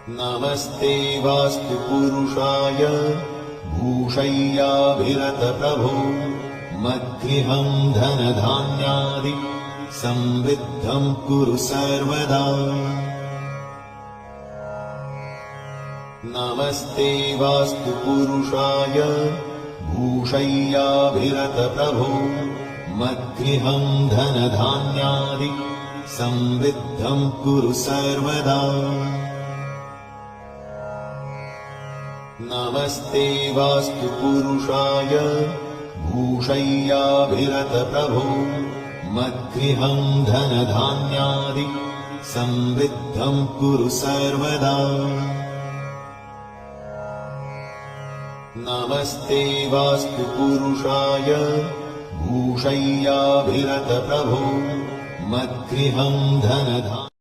नमस्ते वास्तु पुरुषाय भूषय्याभिरतप्रभो मद्गृहं धनधान्यादि समृद्धं कुरु सर्वदा। नमस्ते वास्तु पुरुषाय भूषय्याभिरतप्रभो मद्गृहं धनधान्यादि समृद्धं कुरु सर्वदा। नमस्ते वास्तु पुरुषाय भूषय्याभिरतप्रभो मद्गृहं धनधान्यादि समृद्धं कुरु सर्वदा। नमस्ते वास्तु पुरुषाय भूषय्याभिरतप्रभो मद्गृहं धनधान्यादि